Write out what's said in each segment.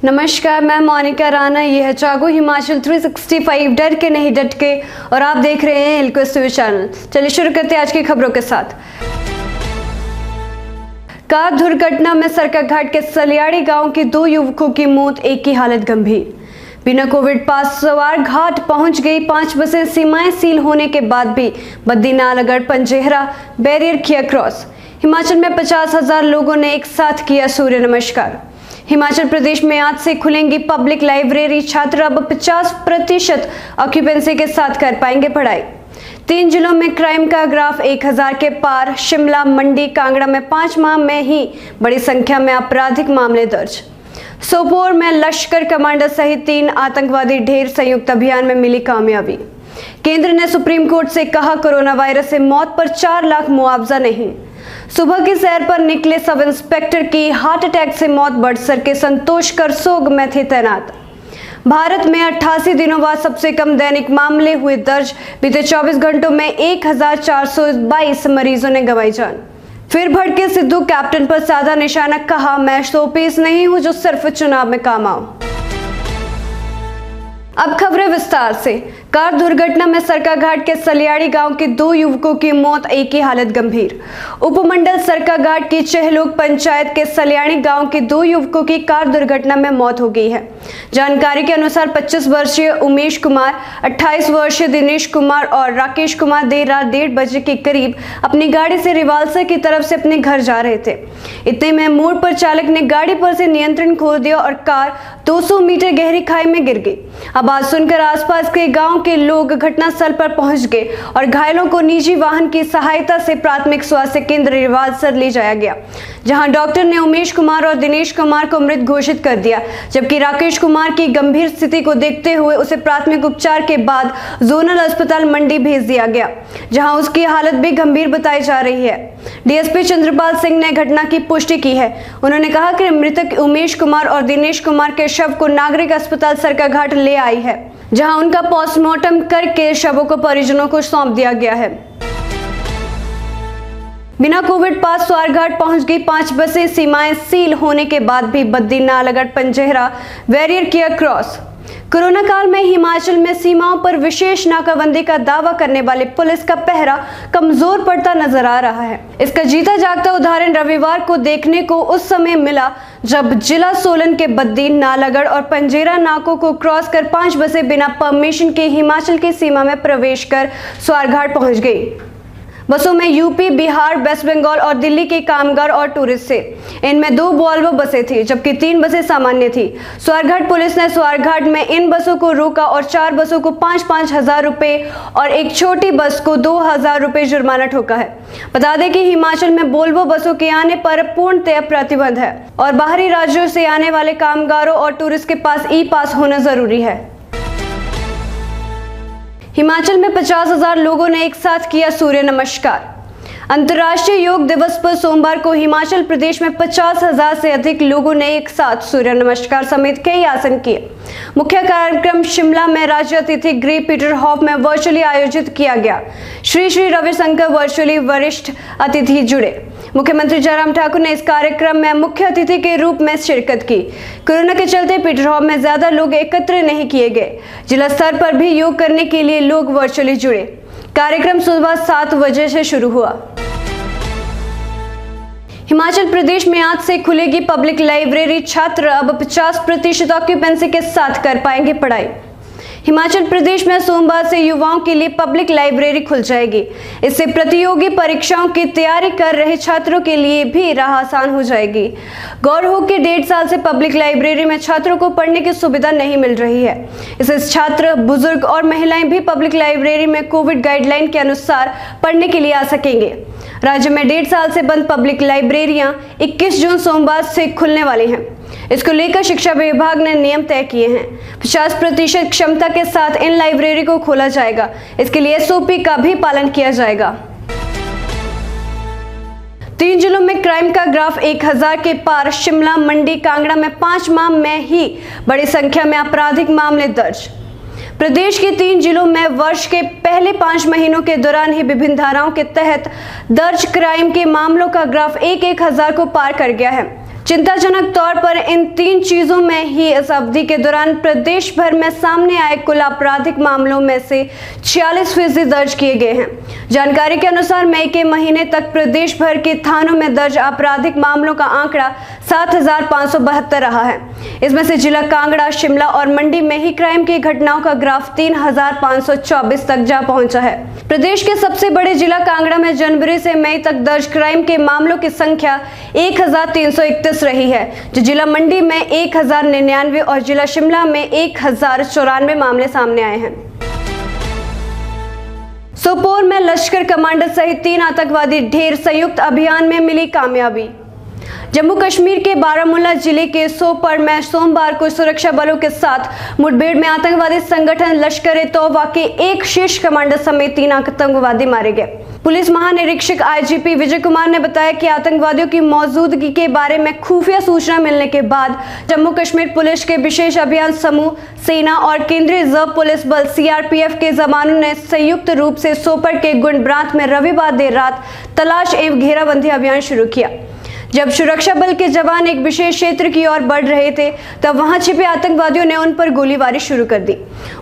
नमस्कार, मैं मोनिका राणा। ये है जागो हिमाचल 365 डर के नहीं डट के, और आप देख रहे हैं हिलक्विस्ट न्यूज चैनल। चलिए शुरू करते हैं आज की खबरों के साथ। कार दुर्घटना में सरकाघाट के सलियाड़ी गांव के 2 युवकों की मौत, एक की हालत गंभीर। बिना कोविड पास सवार घाट पहुंच गई। 5 बसें सीमाएं सील होने के बाद भी बद्दी, नालागढ़, पंजेहरा बैरियर किया क्रॉस। हिमाचल में 50,000 लोगों ने एक साथ किया सूर्य नमस्कार। हिमाचल प्रदेश में आज से खुलेंगी पब्लिक लाइब्रेरी। छात्र अब 50% ऑक्यूपेंसी के साथ कर पाएंगे पढ़ाई। 3 जिलों में क्राइम का ग्राफ 1000 के पार। शिमला, मंडी, कांगड़ा में 5 माह में ही बड़ी संख्या में आपराधिक मामले दर्ज। सोपोर में लश्कर कमांडर सहित 3 आतंकवादी ढेर। संयुक्त अभियान में मिली कामयाबी। केंद्र ने सुप्रीम कोर्ट से कहा, कोरोना वायरस से मौत पर 4 लाख मुआवजा नहीं। सुबह की सैर पर निकले सब इंस्पेक्टर की हार्ट अटैक से मौत। बड़सर के संतोष करसोग में थे तैनात। भारत में 88 दिनों बाद सबसे कम दैनिक मामले हुए दर्ज। बीते 24 घंटों में 1422 मरीजों ने गंवाई जान। फिर भड़के सिद्धू, कैप्टन पर साधा निशाना। कहा, मैं शोपीस नहीं हूं जो सिर्फ चुनाव में काम आऊं। अब खबरें विस्तार से। कार दुर्घटना में सरकाघाट के सलियाड़ी गांव के 2 युवकों की मौत, एक की हालत गंभीर। उपमंडल सरकाघाट की चहलोग पंचायत के सलियाड़ी गांव के 2 युवकों की कार दुर्घटना में मौत हो गई है। जानकारी के अनुसार 25 वर्षीय उमेश कुमार, 28 वर्षीय दिनेश कुमार और राकेश कुमार देर रात 1:30 बजे के करीब अपनी गाड़ी से रिवाल्सर की तरफ से अपने घर जा रहे थे। इतने में मोड़ पर चालक ने गाड़ी पर से नियंत्रण खो दिया और कार 200 मीटर गहरी खाई में गिर गई। आवाज सुनकर आसपास के गांव के लोग घटनास्थल पर पहुंच गए और घायलों को निजी वाहन की सहायता से प्राथमिक स्वास्थ्य केंद्र रिवाल्सर ले जाया गया, जहां डॉक्टर ने उमेश कुमार और दिनेश कुमार को मृत घोषित कर दिया, जबकि राकेश कुमार की गंभीर स्थिति को देखते हुए उसे प्राथमिक उपचार के बाद जोनल अस्पताल मंडी भेज दिया गया, जहां उसकी हालत भी गंभीर बताई जा रही है। डीएसपी चंद्रपाल सिंह ने घटना की पुष्टि की है। उन्होंने कहा कि मृतक उमेश कुमार और दिनेश कुमार के शव को नागरिक अस्पताल सरकाघाट ले आई है, जहां उनका पोस्टमार्टम करके शवों को परिजनों को सौंप दिया गया है। बिना कोविड पास स्वारघाट पहुंच गई। 5 बसें सीमाएं सील होने के बाद भी बद्दी, नालागढ़, पंजेहरा बैरियर किया क्रॉस। कोरोना काल में हिमाचल में सीमाओं पर विशेष नाकाबंदी का दावा करने वाले पुलिस का पहरा कमजोर पड़ता नजर आ रहा है। इसका जीता जागता उदाहरण रविवार को देखने को उस समय मिला जब जिला सोलन के बद्दी, नालागढ़ और पंजेहरा नाकों को क्रॉस कर 5 बसें बिना परमिशन के हिमाचल की सीमा में प्रवेश कर स्वारघाट पहुंच गई। बसों में यूपी, बिहार, वेस्ट बंगाल और दिल्ली के कामगार और टूरिस्ट थे। इनमें 2 वॉल्वो बसें थी, जबकि 3 बसें सामान्य थी। स्वारघाट पुलिस ने स्वारघाट में इन बसों को रोका और 4 बसों को 5-5 हजार रुपए और एक छोटी बस को 2000 रुपए जुर्माना ठोका है। बता दें कि हिमाचल में वॉल्वो बसों के आने पर पूर्णतः प्रतिबंध है और बाहरी राज्यों से आने वाले कामगारों और टूरिस्ट के पास ई पास होना जरूरी है। हिमाचल में 50,000 लोगों ने एक साथ किया सूर्य नमस्कार। अंतर्राष्ट्रीय योग दिवस पर सोमवार को हिमाचल प्रदेश में 50,000 से अधिक लोगों ने एक साथ सूर्य नमस्कार समेत कई आसन किए। मुख्य कार्यक्रम शिमला में राज्य अतिथि गृह पीटर हॉफ में वर्चुअली आयोजित किया गया। श्री रविशंकर वर्चुअली वरिष्ठ अतिथि जुड़े। मुख्यमंत्री जयराम ठाकुर ने इस कार्यक्रम में मुख्य अतिथि के रूप में शिरकत की। कोरोना के चलते पीटर हॉफ में ज्यादा लोग एकत्र नहीं किए गए। जिला स्तर पर भी योग करने के लिए लोग वर्चुअली जुड़े। कार्यक्रम सुबह 7 बजे से शुरू हुआ। हिमाचल प्रदेश में आज से खुलेगी पब्लिक लाइब्रेरी। छात्र अब 50% ऑक्यूपेंसी के साथ कर पाएंगे पढ़ाई। हिमाचल प्रदेश में सोमवार से युवाओं के लिए पब्लिक लाइब्रेरी खुल जाएगी। इससे प्रतियोगी परीक्षाओं की तैयारी कर रहे छात्रों के लिए भी राह आसान हो जाएगी। गौर हो कि 1.5 साल से पब्लिक लाइब्रेरी में छात्रों को पढ़ने की सुविधा नहीं मिल रही है। इससे छात्र, बुजुर्ग और महिलाएं भी पब्लिक लाइब्रेरी में कोविड गाइडलाइन के अनुसार पढ़ने के लिए आ सकेंगे। राज्य में 1.5 साल से बंद पब्लिक लाइब्रेरियां 21 जून सोमवार से खुलने वाली हैं। इसको लेकर शिक्षा विभाग ने नियम तय किए हैं। 50% क्षमता के साथ इन लाइब्रेरी को खोला जाएगा। इसके लिए एसओपी का भी पालन किया जाएगा। 3 जिलों में क्राइम का ग्राफ 1000 के पार। शिमला, मंडी, कांगड़ा में 5 माह में ही बड़ी संख्या में आपराधिक मामले दर्ज। प्रदेश के 3 जिलों में वर्ष के पहले 5 महीनों के दौरान ही विभिन्न धाराओं के तहत दर्ज क्राइम के मामलों का ग्राफ 1000 को पार कर गया है। चिंताजनक तौर पर इन 3 चीजों में ही इस अवधि के दौरान प्रदेश भर में सामने आए कुल आपराधिक मामलों में से 46% दर्ज किए गए हैं। जानकारी के अनुसार मई के महीने तक प्रदेश भर के थानों में दर्ज आपराधिक मामलों का आंकड़ा 7,572 रहा है। इसमें से जिला कांगड़ा, शिमला और मंडी में ही क्राइम की घटनाओं का ग्राफ 3,524 तक जा पहुंचा है। प्रदेश के सबसे बड़े जिला कांगड़ा में जनवरी से मई तक दर्ज क्राइम के मामलों की संख्या 1,331 रही है, जो जिला मंडी में 1,099 और जिला शिमला में 1,094 मामले सामने आए हैं। सोपोर में लश्कर कमांडर सहित 3 आतंकवादी ढेर संयुक्त अभियान में मिली कामयाबी। जम्मू कश्मीर के बारामूला जिले के सोपोर में सोमवार को सुरक्षा बलों के साथ मुठभेड़ में आतंकवादी संगठन लश्कर-ए-तौबा के एक शीर्ष कमांडर समेत 3 आतंकवादी मारे गए। पुलिस महानिरीक्षक IGP विजय कुमार ने बताया कि आतंकवादियों की मौजूदगी के बारे में खुफिया सूचना मिलने के बाद जम्मू कश्मीर पुलिस के विशेष अभियान समूह, सेना और केंद्रीय रिजर्व पुलिस बल CRPF के जवानों ने संयुक्त रूप से सोपोर के गुंडब्रांत में रविवार देर रात तलाश एवं घेराबंदी अभियान शुरू किया। जब सुरक्षा बल के जवान एक विशेष क्षेत्र की ओर बढ़ रहे थे, तब वहां छिपे आतंकवादियों ने उन पर गोलीबारी शुरू कर दी।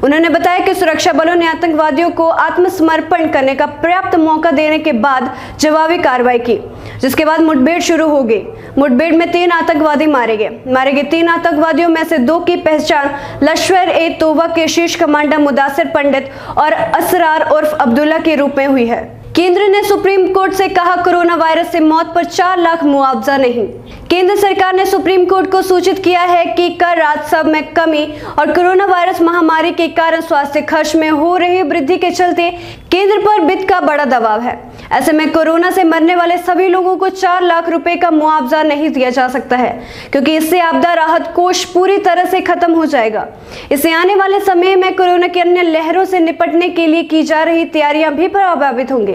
उन्होंने बताया कि सुरक्षा बलों ने आतंकवादियों को आत्मसमर्पण करने का पर्याप्त मौका देने के बाद जवाबी कार्रवाई की, जिसके बाद मुठभेड़ शुरू हो गई। मुठभेड़ में 3 आतंकवादी मारे गए 3 आतंकवादियों में से 2 की पहचान लश्कर-ए-तौबा के शीर्ष कमांडर मुदासिर पंडित और असरार उर्फ अब्दुल्ला के रूप में हुई है। केंद्र ने सुप्रीम कोर्ट से कहा, कोरोना वायरस से मौत पर 4 लाख मुआवजा नहीं। केंद्र सरकार ने सुप्रीम कोर्ट को सूचित किया है कि कर राजस्व में कमी और कोरोना वायरस महामारी के कारण स्वास्थ्य खर्च में हो रही वृद्धि के चलते केंद्र पर वित्त का बड़ा दबाव है। ऐसे में कोरोना से मरने वाले सभी लोगों को 4 लाख रुपए का मुआवजा नहीं दिया जा सकता है, क्योंकि इससे आपदा राहत कोष पूरी तरह से खत्म हो जाएगा। इससे आने वाले समय में कोरोना की अन्य लहरों से निपटने के लिए की जा रही तैयारियां भी प्रभावित होंगी।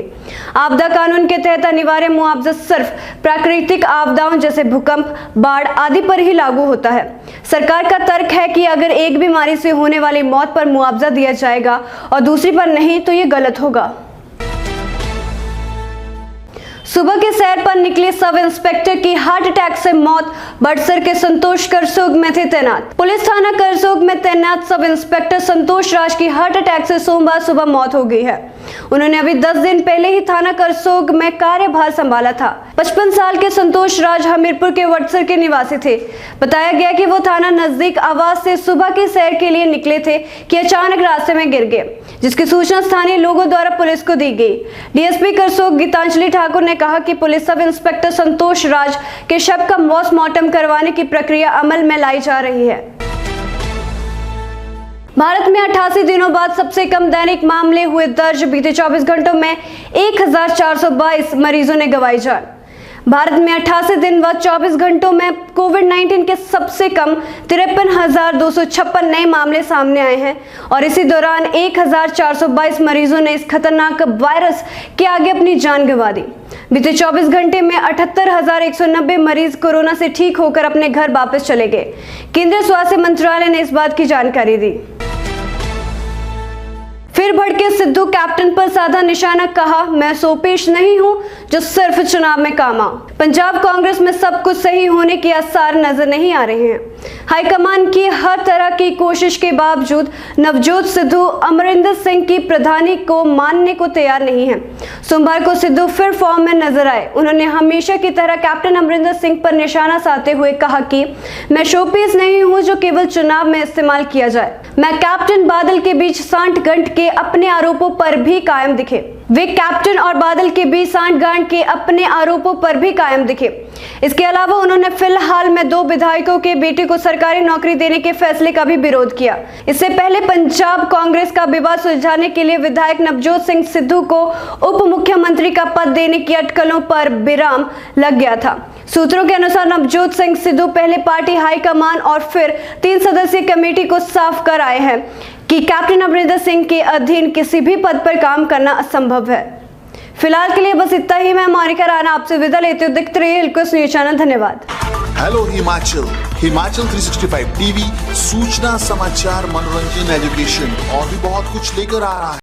आपदा कानून के तहत अनिवार्य मुआवजा सिर्फ प्राकृतिक आपदाओं जैसे भूकंप, बाढ़ आदि पर ही लागू होता है। सरकार का तर्क है कि अगर एक बीमारी से होने वाली मौत पर मुआवजा दिया जाएगा और दूसरी पर नहीं, तो ये गलत होगा। सुबह के सैर पर निकले सब इंस्पेक्टर की हार्ट अटैक से मौत, बड़सर के संतोष करसोग में थे तैनात। पुलिस थाना करसोग में तैनात सब इंस्पेक्टर संतोष राज की हार्ट अटैक से सोमवार सुबह मौत हो गई है। उन्होंने अभी 10 दिन पहले ही थाना करसोग में कार्यभार संभाला था। 55 साल के संतोष राज हमीरपुर के वटसर के निवासी थे। बताया गया कि वो थाना नजदीक आवास से सुबह की सैर के लिए निकले थे कि अचानक रास्ते में गिर गए, जिसकी सूचना स्थानीय लोगों द्वारा पुलिस को दी गई। DSP करसोग गीतांजलि ठाकुर ने कहा कि पुलिस सब इंस्पेक्टर संतोष राज के शव का पोस्टमार्टम करवाने की प्रक्रिया अमल में लाई जा रही है। भारत में 88 दिनों बाद सबसे कम दैनिक मामले हुए दर्ज। बीते 24 घंटों में 1,422 मरीजों ने गंवाई जान। भारत में 88 दिन व 24 घंटों में कोविड-19 के सबसे कम 53,256 नए मामले सामने आए हैं और इसी दौरान 1,422 मरीजों ने इस खतरनाक वायरस के आगे अपनी जान गंवा दी। बीते 24 घंटे में 78,190 मरीज कोरोना से ठीक होकर अपने घर वापस चले गए। केंद्रीय स्वास्थ्य मंत्रालय ने इस बात की जानकारी दी। फिर भड़के सिद्धू, कैप्टन पर साधा निशाना, कहा मैं सोपेश नहीं हूं जो सिर्फ चुनाव में काम आऊं। पंजाब कांग्रेस में सब कुछ सही होने के आसार नजर नहीं आ रहे हैं। हाईकमान की हर तरह की कोशिश के बावजूद नवजोत सिद्धू अमरिंदर सिंह की प्रधानी को मानने को तैयार नहीं है। सोमवार को सिद्धू फिर फॉर्म में नजर आए। उन्होंने हमेशा की तरह कैप्टन अमरिंदर सिंह पर निशाना साधते हुए कहा कि मैं शोपीस नहीं हूं जो केवल चुनाव में इस्तेमाल किया जाए। मैं कैप्टन बादल के बीच सांठ-गांठ के अपने आरोपों पर भी कायम दिखे। वे कैप्टन और बादल के बीच सांठ-गांठ के अपने आरोपों पर भी कायम दिखे। इसके अलावा उन्होंने फिलहाल में 2 विधायकों के बेटे को सरकारी नौकरी देने के फैसले का भी विरोध किया। इससे पहले पंजाब कांग्रेस का विवाद सुलझाने के लिए विधायक नवजोत सिंह सिद्धू को उप मुख्यमंत्री का पद देने की अटकलों पर विराम लग गया था। सूत्रों के अनुसार नवजोत सिंह सिद्धू पहले पार्टी हाईकमान और फिर 3 सदस्यीय कमेटी को साफ कर आए हैं कि कैप्टन अमरिंदर सिंह के अधीन किसी भी पद पर काम करना असंभव है। फिलहाल के लिए बस इतना ही। मैं मोनिका राणा आपसे विदा लेती हूँ। देखते रहिए हिलक्स न्यूज चैनल। धन्यवाद। हेलो हिमाचल 365 टीवी सूचना, समाचार, मनोरंजन, एजुकेशन और भी बहुत कुछ लेकर आ रहा है।